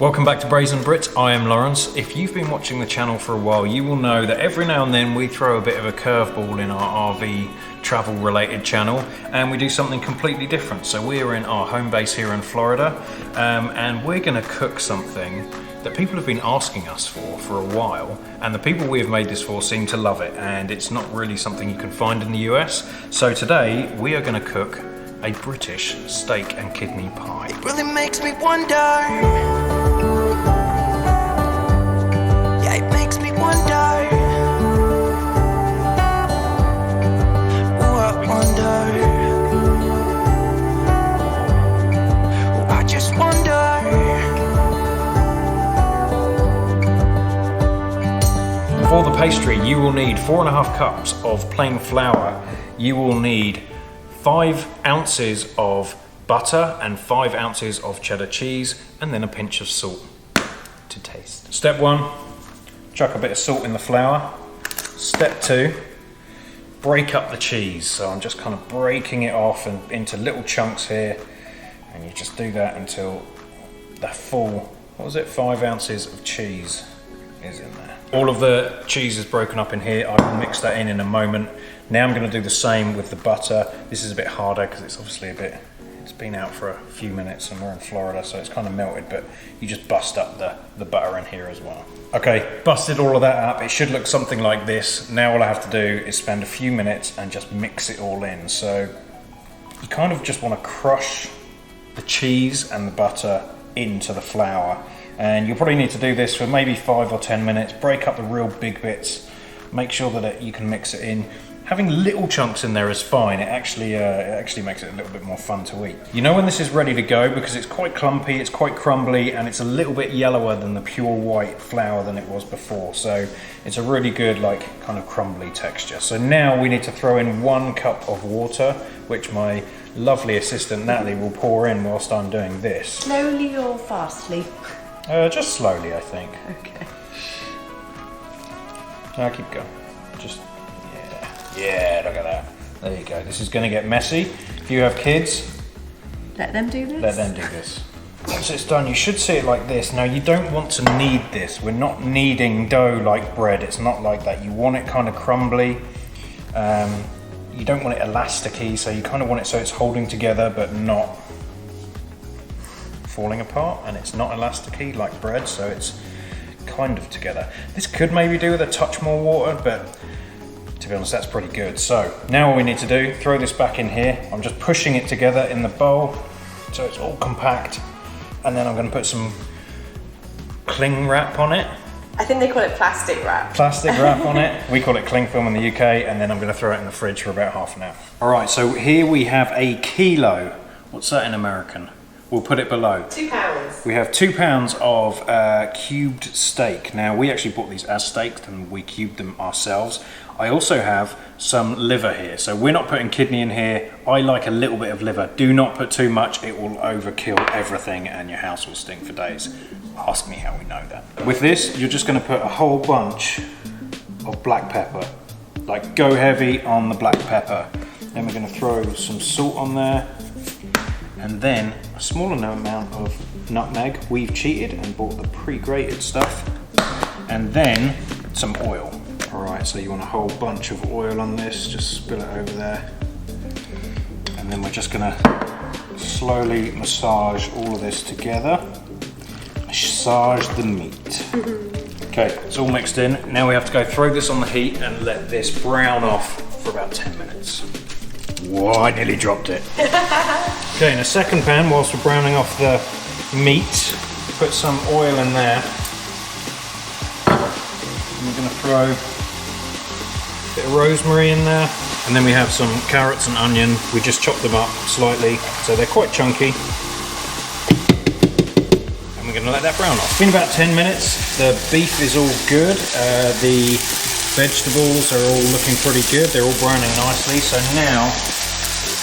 Welcome back to Brazen Brits, I am Lawrence. If you've been watching the channel for a while, you will know that every now and then we throw a bit of a curveball in our RV travel related channel and we do something completely different. So we're in our home base here in Florida and we're going to cook something that people have been asking us for a while, and the people we have made this for seem to love it, and it's not really something you can find in the US. So today we are going to cook a British steak and kidney pie. It really makes me wonder. It makes me wonder. Oh, I wonder. Oh, I just wonder. For the pastry, you will need 4.5 cups of plain flour. You will need 5 ounces of butter and 5 ounces of cheddar cheese, and then a pinch of salt to taste. Step 1. Chuck a bit of salt in the flour. Step 2, break up the cheese. So I'm just kind of breaking it off and into little chunks here, and you just do that until the full, 5 ounces of cheese is in there. All of the cheese is broken up in here. I will mix that in a moment. Now I'm going to do the same with the butter. This is a bit harder because it's obviously it's been out for a few minutes and we're in Florida, so it's kind of melted, but you just bust up the butter in here as well. Okay, busted all of that up. It should look something like this. Now all I have to do is spend a few minutes and just mix it all in. So you kind of just want to crush the cheese and the butter into the flour. And you'll probably need to do this for maybe 5 or 10 minutes. Break up the real big bits. Make sure that you can mix it in. Having little chunks in there is fine. It actually makes it a little bit more fun to eat. You know when this is ready to go because it's quite clumpy, it's quite crumbly, and it's a little bit yellower than the pure white flour than it was before. So it's a really good, kind of crumbly texture. So now we need to throw in 1 cup of water, which my lovely assistant Natalie will pour in whilst I'm doing this. Slowly or fastly? Just slowly, I think. Okay. No, keep going. Yeah, look at that. There you go. This is going to get messy. If you have kids, let them do this. Let them do this. Once it's done, you should see it like this. Now, you don't want to knead this. We're not kneading dough like bread. It's not like that. You want it kind of crumbly. You don't want it elasticy, so you kind of want it so it's holding together but not falling apart, and it's not elasticy like bread, so it's kind of together. This could maybe do with a touch more water, but to be honest, that's pretty good. So now all we need to do, throw this back in here. I'm just pushing it together in the bowl so it's all compact, and then I'm going to put some cling wrap on it. I think they call it plastic wrap. Plastic wrap on it. We call it cling film in the UK, and then I'm going to throw it in the fridge for about half an hour. All right, so here we have a kilo. What's that in American? We'll put it below. 2 pounds. We have 2 pounds of cubed steak. Now, we actually bought these as steaks and we cubed them ourselves. I also have some liver here. So we're not putting kidney in here. I like a little bit of liver. Do not put too much. It will overkill everything and your house will stink for days. Ask me how we know that. With this, you're just going to put a whole bunch of black pepper. Like, go heavy on the black pepper. Then we're going to throw some salt on there. And then a smaller amount of nutmeg. We've cheated and bought the pre-grated stuff. And then some oil. All right, so you want a whole bunch of oil on this. Just spill it over there. And then we're just gonna slowly massage all of this together. Massage the meat. Okay, it's all mixed in. Now we have to go throw this on the heat and let this brown off for about 10 minutes. Whoa, I nearly dropped it. Okay, in a second pan, whilst we're browning off the meat, put some oil in there. And we're gonna throw a bit of rosemary in there. And then we have some carrots and onion. We just chopped them up slightly, so they're quite chunky. And we're gonna let that brown off. It's been about 10 minutes. The beef is all good. The vegetables are all looking pretty good. They're all browning nicely. So now,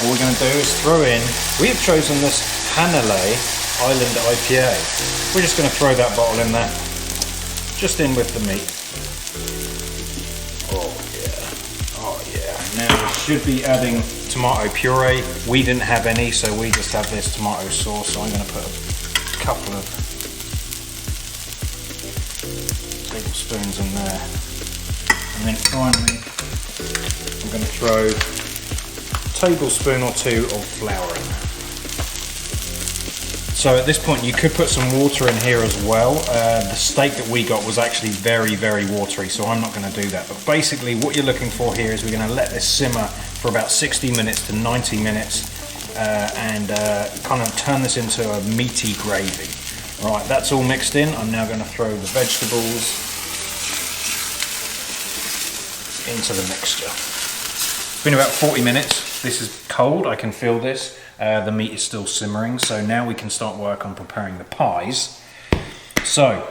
all we're going to do is throw in, we have chosen this Hanalei Island IPA. We're just going to throw that bottle in there, just in with the meat. Oh yeah. Now we should be adding tomato puree. We didn't have any, so we just have this tomato sauce. So I'm going to put a couple of tablespoons in there. And then finally, I'm going to throw a tablespoon or two of flour in. So at this point you could put some water in here as well. The steak that we got was actually very, very watery, so I'm not going to do that. But basically what you're looking for here is we're going to let this simmer for about 60 minutes to 90 minutes and kind of turn this into a meaty gravy. Right, that's all mixed in. I'm now going to throw the vegetables into the mixture. It's been about 40 minutes. This is cold, I can feel this. The meat is still simmering, so now we can start work on preparing the pies. So,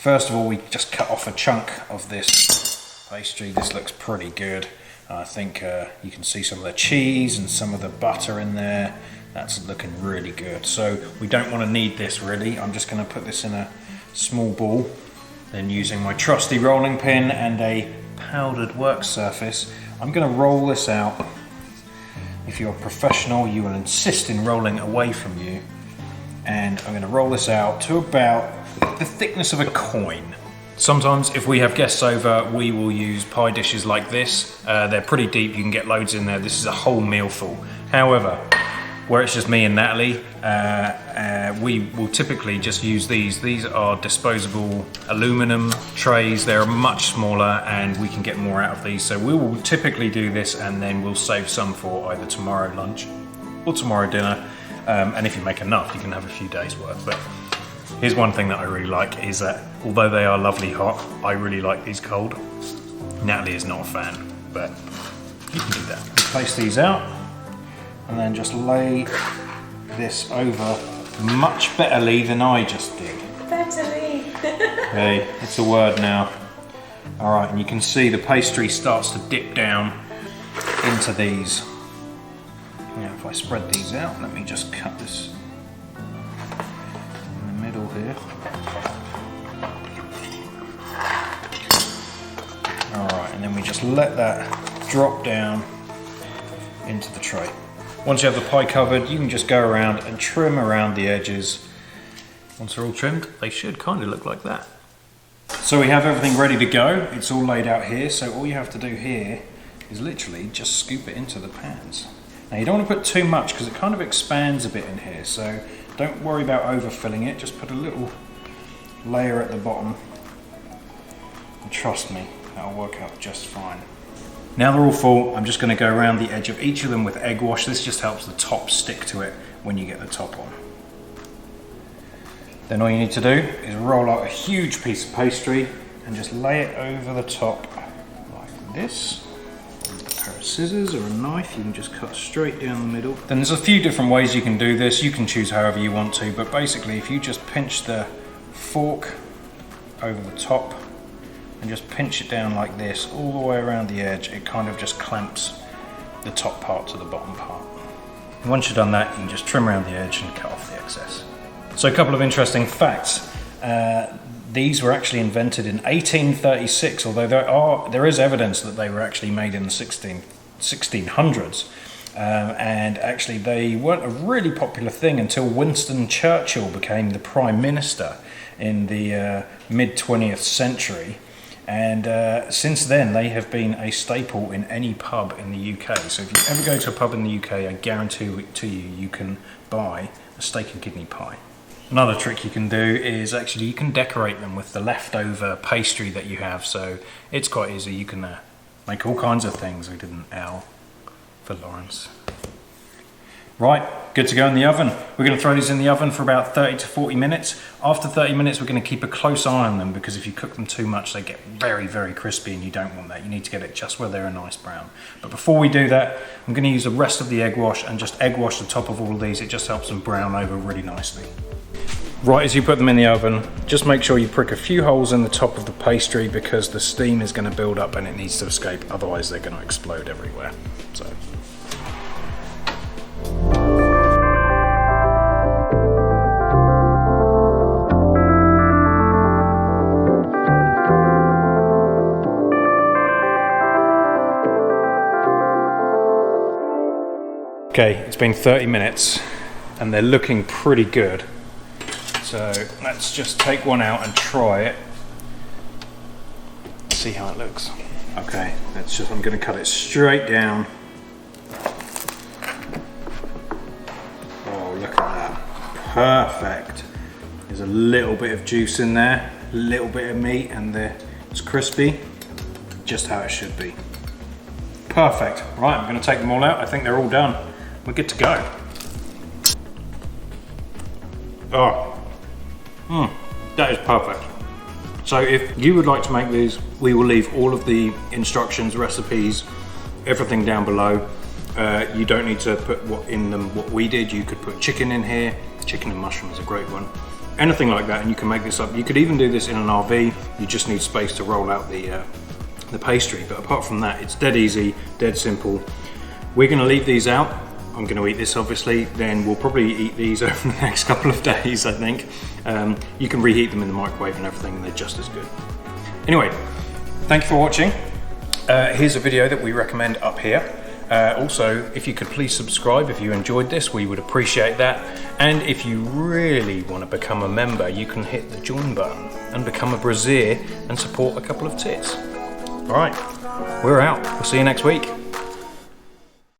first of all, we just cut off a chunk of this pastry. This looks pretty good. I think you can see some of the cheese and some of the butter in there. That's looking really good. So we don't want to knead this really. I'm just going to put this in a small ball. Then using my trusty rolling pin and a powdered work surface, I'm going to roll this out. If you're a professional, you will insist in rolling away from you. And I'm going to roll this out to about the thickness of a coin. Sometimes if we have guests over, we will use pie dishes like this. They're pretty deep, you can get loads in there. This is a whole meal full. However, where it's just me and Natalie, we will typically just use these. These are disposable aluminum trays. They're much smaller and we can get more out of these. So we will typically do this and then we'll save some for either tomorrow lunch or tomorrow dinner. And if you make enough, you can have a few days worth. But here's one thing that I really like is that although they are lovely hot, I really like these cold. Natalie is not a fan, but you can do that. Place these out. And then just lay this over much betterly than I just did. Betterly. Hey, it's a word now. All right, and you can see the pastry starts to dip down into these. Now, if I spread these out, let me just cut this in the middle here. All right, and then we just let that drop down into the tray. Once you have the pie covered, you can just go around and trim around the edges. Once they're all trimmed, they should kind of look like that. So we have everything ready to go. It's all laid out here, so all you have to do here is literally just scoop it into the pans. Now you don't want to put too much because it kind of expands a bit in here, so don't worry about overfilling it. Just put a little layer at the bottom. And trust me, that'll work out just fine. Now they're all full, I'm just going to go around the edge of each of them with egg wash. This just helps the top stick to it when you get the top on. Then all you need to do is roll out a huge piece of pastry and just lay it over the top like this. With a pair of scissors or a knife, you can just cut straight down the middle. Then there's a few different ways you can do this. You can choose however you want to, but basically if you just pinch the fork over the top and just pinch it down like this all the way around the edge, it kind of just clamps the top part to the bottom part. And once you've done that, you can just trim around the edge and cut off the excess. So a couple of interesting facts. These were actually invented in 1836, although there is evidence that they were actually made in the 1600s. And actually they weren't a really popular thing until Winston Churchill became the Prime Minister in the mid-20th century. And since then, they have been a staple in any pub in the UK. So if you ever go to a pub in the UK, I guarantee to you, you can buy a steak and kidney pie. Another trick you can do is actually you can decorate them with the leftover pastry that you have. So it's quite easy. You can make all kinds of things. We did an L for Lawrence. Right, good to go in the oven. We're going to throw these in the oven for about 30 to 40 minutes. After 30 minutes, we're going to keep a close eye on them because if you cook them too much, they get very, very crispy and you don't want that. You need to get it just where they're a nice brown. But before we do that, I'm going to use the rest of the egg wash and just egg wash the top of all of these. It just helps them brown over really nicely. Right as you put them in the oven, just make sure you prick a few holes in the top of the pastry because the steam is going to build up and it needs to escape. Otherwise, they're going to explode everywhere. So. Okay, it's been 30 minutes and they're looking pretty good. So let's just take one out and try it. see how it looks. Okay, I'm going to cut it straight down. Oh, look at that. Perfect. There's a little bit of juice in there, a little bit of meat, and it's crispy, just how it should be. Perfect. Right, I'm going to take them all out. I think they're all done. We're good to go. Oh, that is perfect. So if you would like to make these, we will leave all of the instructions, recipes, everything down below. You don't need to put what we did. You could put chicken in here. Chicken and mushroom is a great one. Anything like that, and you can make this up. You could even do this in an RV. You just need space to roll out the pastry. But apart from that, it's dead easy, dead simple. We're going to leave these out. I'm going to eat this, obviously. Then we'll probably eat these over the next couple of days, I think. You can reheat them in the microwave and everything, and they're just as good. Anyway, thank you for watching. Here's a video that we recommend up here. Also, if you could please subscribe if you enjoyed this, we would appreciate that. And if you really want to become a member, you can hit the join button and become a Braziere and support a couple of tits. All right, we're out. We'll see you next week.